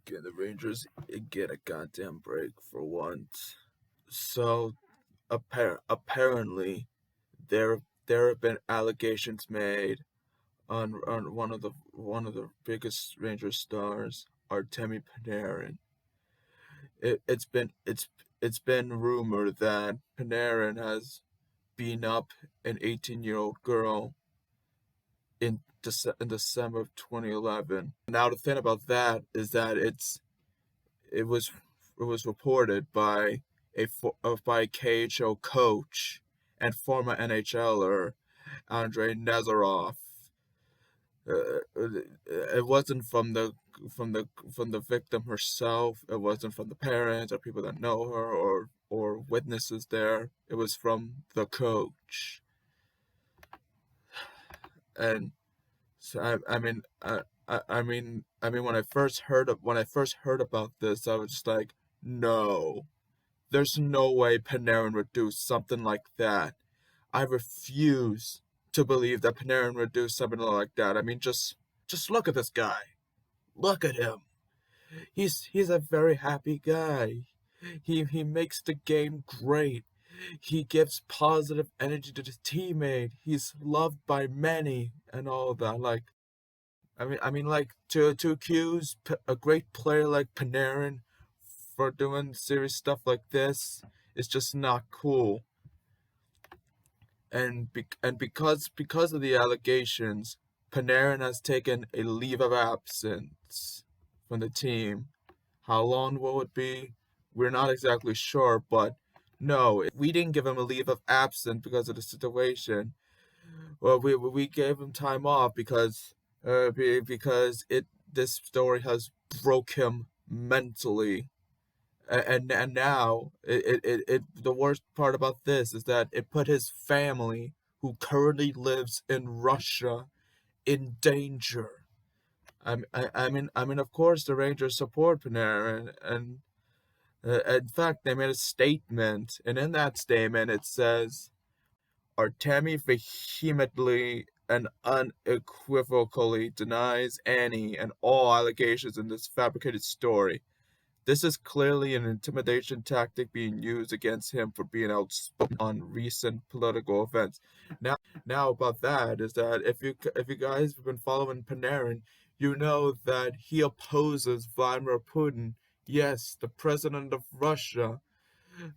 Can the Rangers get a goddamn break for once? So, apparently, there have been allegations made on one of the biggest Ranger stars, Artemi Panarin. It's been rumored that Panarin has beaten up an 18-year-old girl in December of 2011. Now the thing about that is that it was it was reported by by KHL coach and former NHLer Andre Nazarov. It wasn't from the victim herself. It wasn't from the parents or people that know her or witnesses there. It was from the coach. And so I mean when I first heard about this, I was just like, no, there's no way Panarin would do something like that. I refuse to believe that Panarin would do something like that. I mean, just look at this guy. Look at him. He's a very happy guy. He makes the game great. He gives positive energy to the teammate. He's loved by many and all that. Like, like to accuse a great player like Panarin for doing serious stuff like this is just not cool. And because of the allegations, Panarin has taken a leave of absence from the team. How long will it be? We're not exactly sure, but no, we didn't give him a leave of absence because of the situation. Well, we gave him time off because this story has broke him mentally. And now the worst part about this is that it put his family, who currently lives in Russia, in danger. Of course, the Rangers support Panarin, and in fact, they made a statement, and in that statement, it says, Artemi vehemently and unequivocally denies any and all allegations in this fabricated story. This is clearly an intimidation tactic being used against him for being outspoken on recent political events. Now about that is that if you guys have been following Panarin, you know that he opposes Vladimir Putin. Yes, the president of Russia.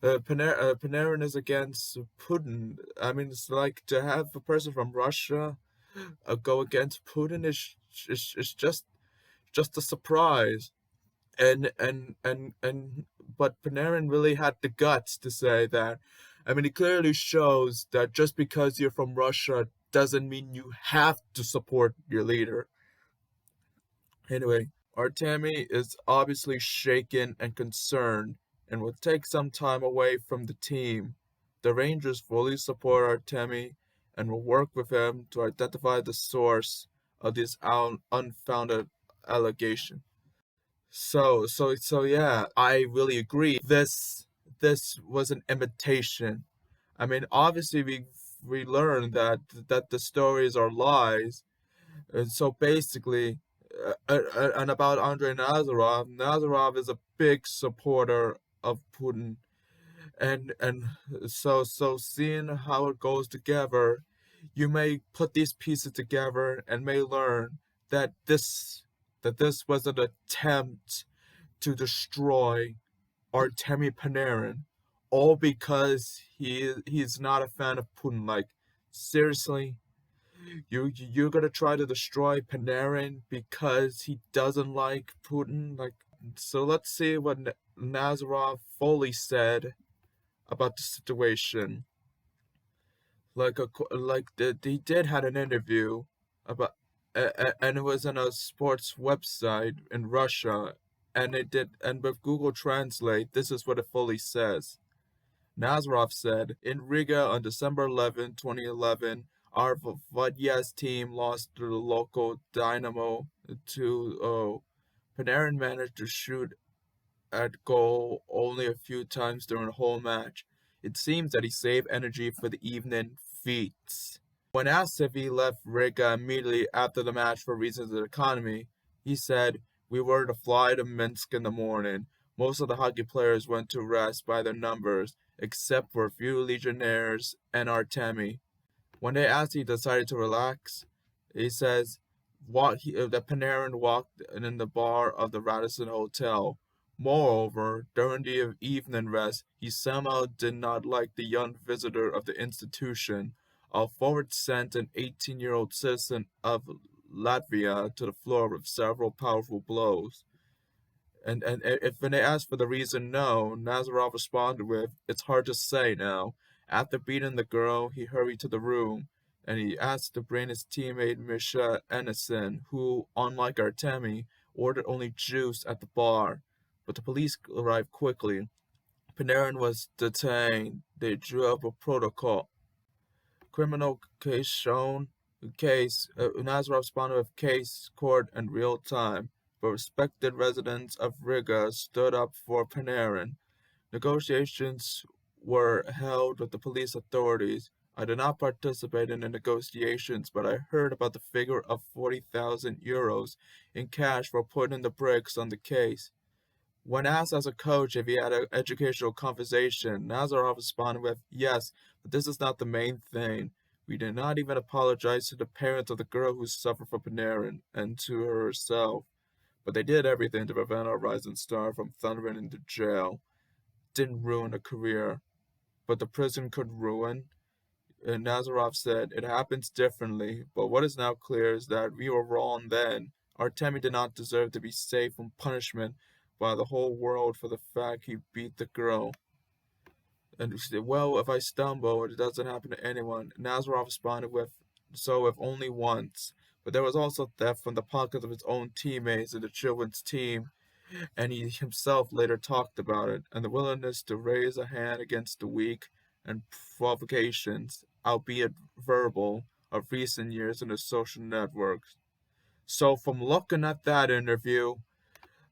Panarin is against Putin. I mean, it's like to have a person from Russia go against Putin is just a surprise. But Panarin really had the guts to say that. I mean, it clearly shows that just because you're from Russia doesn't mean you have to support your leader. Anyway, Artemi is obviously shaken and concerned and will take some time away from the team. The Rangers fully support Artemi and will work with him to identify the source of this unfounded allegation. So yeah, I really agree. This was an imitation. I mean, obviously we learned that the stories are lies, and so basically, and about Andrei Nazarov, Nazarov is a big supporter of Putin, and so seeing how it goes together, you may put these pieces together and may learn that this was an attempt to destroy Artemi Panarin, all because he's not a fan of Putin. Like, seriously, you're gonna try to destroy Panarin because he doesn't like Putin? Like, so let's see what Nazarov fully said about the situation. He did had an interview about, and it was on a sports website in Russia, and with Google Translate, this is what it fully says. Nazarov said, in Riga on December 11, 2011, our Vadyas team lost to the local Dynamo 2-0. Panarin managed to shoot at goal only a few times during the whole match. It seems that he saved energy for the evening feats. When asked if he left Riga immediately after the match for reasons of the economy, he said, We were to fly to Minsk in the morning. Most of the hockey players went to rest by their numbers, except for a few legionnaires and Artemi. When they asked, he decided to relax. He says that Panarin walked in the bar of the Radisson Hotel. Moreover, during the evening rest, he somehow did not like the young visitor of the institution. A forward sent an 18-year-old citizen of Latvia to the floor with several powerful blows. And if when they asked for the reason, no, Nazarov responded with, "It's hard to say now." After beating the girl, he hurried to the room, and he asked to bring his teammate Misha Ennison, who, unlike Artemi, ordered only juice at the bar. But the police arrived quickly. Panarin was detained. They drew up a protocol. Criminal case shown. Nazarov responded with case, court, and real time. But respected residents of Riga stood up for Panarin. Negotiations were held with the police authorities. I did not participate in the negotiations, but I heard about the figure of 40,000 euros in cash for putting the brakes on the case. When asked as a coach if he had an educational conversation, Nazarov responded with, "Yes, but this is not the main thing. We did not even apologize to the parents of the girl who suffered from Panarin and to her herself. But they did everything to prevent our rising star from thundering into jail. Didn't ruin a career, but the prison could ruin." And Nazarov said, "It happens differently, but what is now clear is that we were wrong then. Artemi did not deserve to be saved from punishment by the whole world for the fact he beat the girl." And he said, "Well, if I stumble, it doesn't happen to anyone." Nazarov responded with, "So if only once." But there was also theft from the pockets of his own teammates in the children's team, and he himself later talked about it, and the willingness to raise a hand against the weak and provocations, albeit verbal, of recent years in the social networks. So from looking at that interview,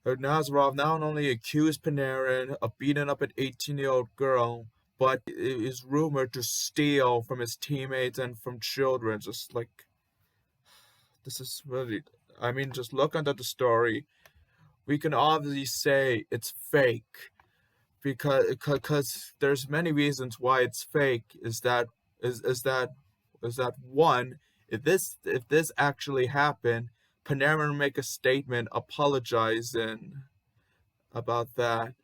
Nazarov not only accused Panarin of beating up an 18-year-old girl, but is rumored to steal from his teammates and from children. Just like, this is really, I mean, just look at the story. We can obviously say it's fake because there's many reasons why it's fake. Is that one, if this actually happened, Panarin make a statement apologizing about that.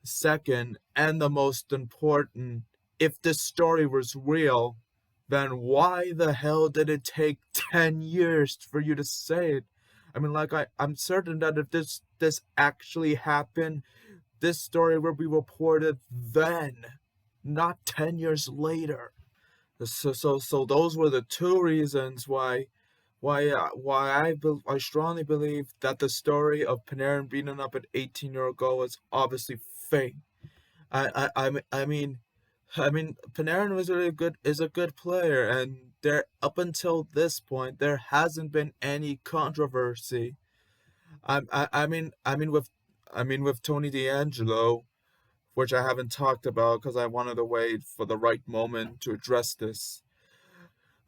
Second, and the most important, if this story was real, then why the hell did it take 10 years for you to say it? I mean, like, I'm certain that if this actually happened, this story will be reported then, not 10 years later. So those were the two reasons why I strongly believe that the story of Panarin beating up an 18-year-old girl is obviously fake. I mean, Panarin was really good, is a good player, and there up until this point there hasn't been any controversy. I mean with Tony D'Angelo, which I haven't talked about because I wanted to wait for the right moment to address this.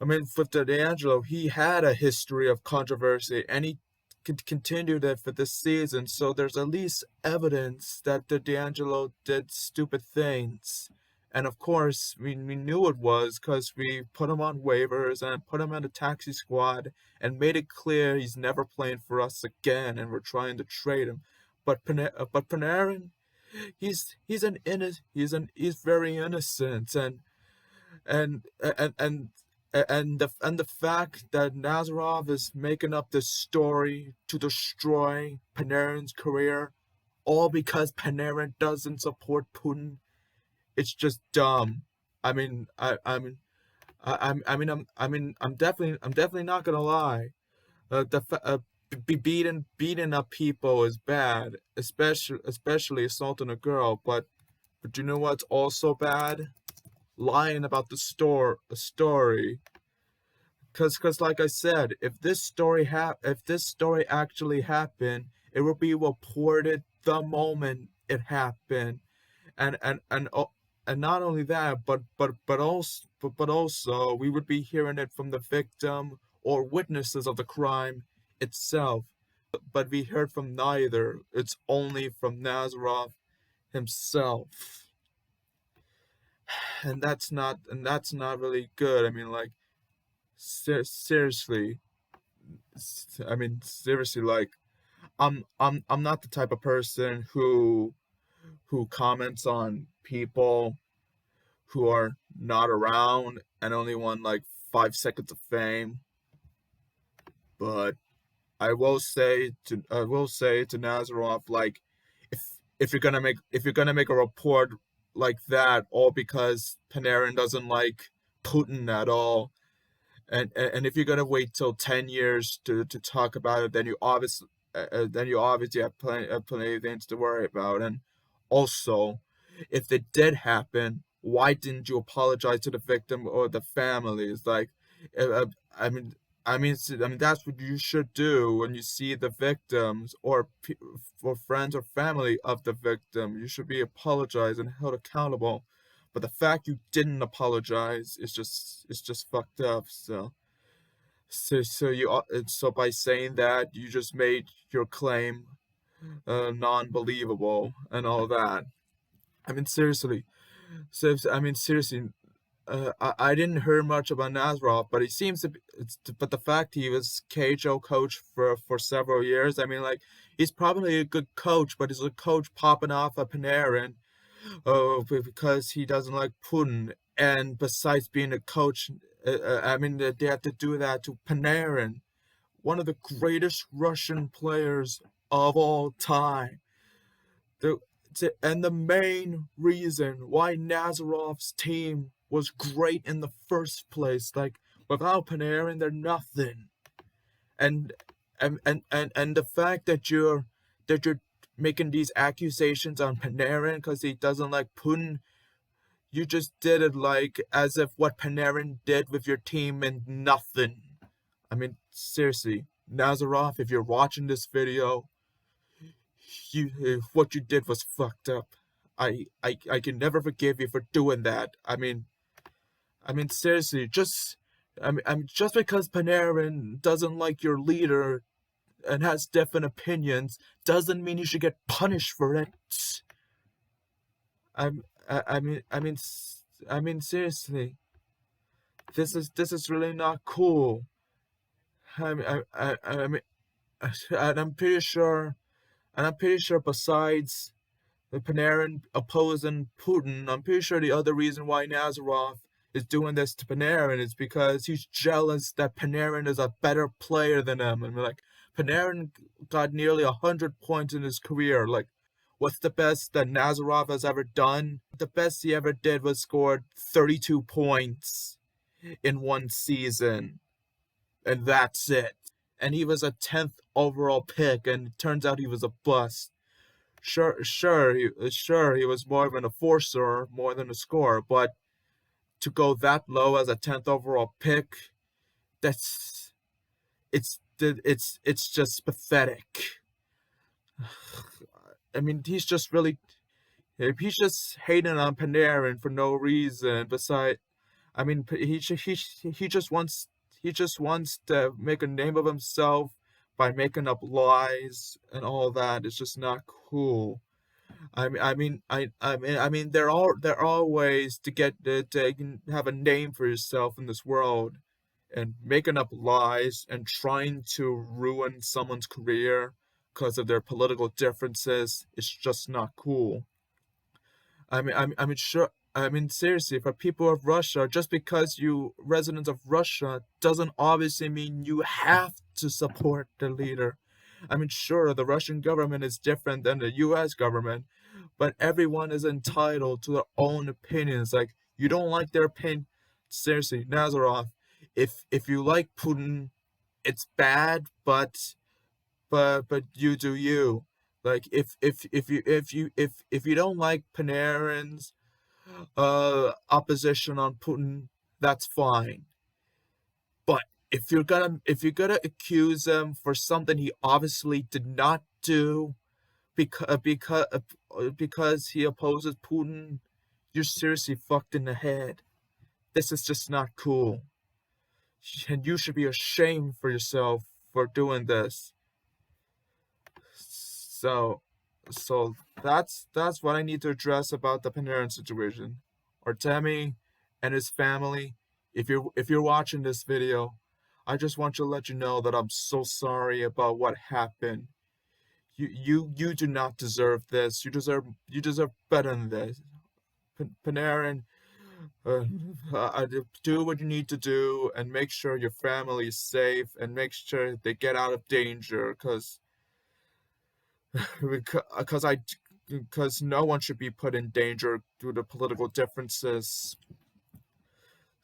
I mean, with D'Angelo, he had a history of controversy, and he continued it for this season. So there's at least evidence that the D'Angelo did stupid things. And of course, we knew it was because we put him on waivers and put him on the taxi squad and made it clear he's never playing for us again, and we're trying to trade him. But Panarin, he's very innocent, and and the fact that Nazarov is making up this story to destroy Panarin's career, all because Panarin doesn't support Putin, it's just dumb. I mean, I'm definitely not gonna lie. Beating up people is bad, especially assaulting a girl. But you know what's also bad? Lying about a story. Cause like I said, if this story actually happened, it will be reported the moment it happened, and and not only that, but also we would be hearing it from the victim or witnesses of the crime itself. but we heard from neither. It's only from Nazarov himself, and that's not really good. I mean, like, seriously, I mean, seriously, like, I'm not the type of person who comments on people who are not around and only want like 5 seconds of fame. But I will say to Nazarov, like, if if you're gonna make a report like that, all because Panarin doesn't like Putin at all, and if you're gonna wait till 10 years to talk about it, then you obviously have plenty of things to worry about. And also, if it did happen, why didn't you apologize to the victim or the families? Like, uh, I mean, I mean, that's what you should do when you see the victims or for friends or family of the victim. You should be apologized and held accountable. But the fact you didn't apologize is just fucked up. So by saying that, you just made your claim non-believable and all that. I mean, seriously. Seriously. I didn't hear much about Nazarov, but he seems to be. But the fact he was KHL coach for several years, I mean, like, he's probably a good coach, but he's a coach popping off a Panarin, because he doesn't like Putin. And besides being a coach, I mean, they have to do that to Panarin, one of the greatest Russian players of all time. The, and the main reason why Nazarov's team was great in the first place, like, without Panarin, they're nothing. And and the fact that you're making these accusations on Panarin because he doesn't like Putin, you just did it like as if what Panarin did with your team meant nothing. I mean, seriously, Nazarov, if you're watching this video, what you did was fucked up. I can never forgive you for doing that. I mean, seriously, just because Panarin doesn't like your leader and has different opinions doesn't mean you should get punished for it. I'm, I mean, seriously, this is really not cool. I mean, and I'm pretty sure, besides the Panarin opposing Putin, I'm pretty sure the other reason why Nazarov is doing this to Panarin is because he's jealous that Panarin is a better player than him. And like, Panarin got nearly 100 points in his career. Like, what's the best that Nazarov has ever done? The best he ever did was scored 32 points in one season, and that's it. And he was a 10th overall pick, and it turns out he was a bust. Sure, he was more of an enforcer more than a scorer, but to go that low as a 10th overall pick, that's it's just pathetic. I mean, he's just hating on Panarin for no reason. Besides, I mean, he just wants to make a name of himself by making up lies and all that. It's just not cool. There are ways to have a name for yourself in this world, and making up lies and trying to ruin someone's career because of their political differences is just not cool. Sure. Seriously, for people of Russia, just because you residents of Russia doesn't obviously mean you have to support the leader. Sure, the Russian government is different than the U.S. government, but everyone is entitled to their own opinions. Like, you don't like their opinion. Seriously, Nazarov, if you like Putin, it's bad, but you do you. Like, if you don't like Panarin's opposition on Putin, that's fine. But if you're gonna accuse him for something he obviously did not do, because he opposes Putin, you're seriously fucked in the head. This is just not cool, and you should be ashamed for yourself for doing this. So, so that's what I need to address about the Panarin situation. Artemi and his family. If you're watching this video, I just want to let you know that I'm so sorry about what happened. You do not deserve this. You deserve better than this. Panarin, uh, do what you need to do and make sure your family is safe and make sure they get out of danger because I because no one should be put in danger due to political differences.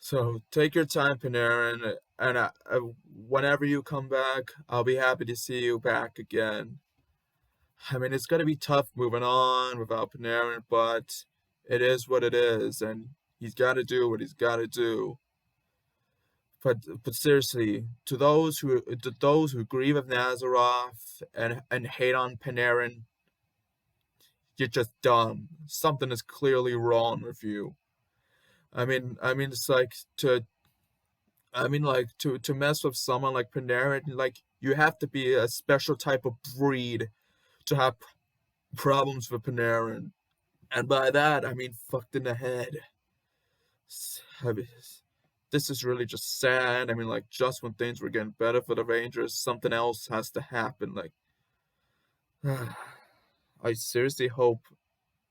So take your time, Panarin, and whenever you come back, I'll be happy to see you back again. I mean, it's gonna be tough moving on without Panarin, but it is what it is, and he's got to do what he's got to do. But seriously, to those who agree with Nazarov and hate on Panarin, you're just dumb. Something is clearly wrong with you. I mean, it's like to mess with someone like Panarin, like you have to be a special type of breed to have problems with Panarin, and by that I mean fucked in the head. I mean, this is really just sad. I mean, like just when things were getting better for the Rangers, something else has to happen. Like, I seriously hope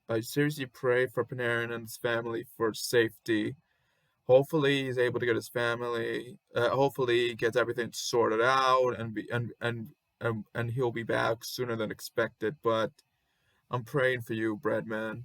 I seriously pray for Panarin and his family for safety. Hopefully, he's able to get his family. Hopefully, he gets everything sorted out and he'll be back sooner than expected. But I'm praying for you, Breadman.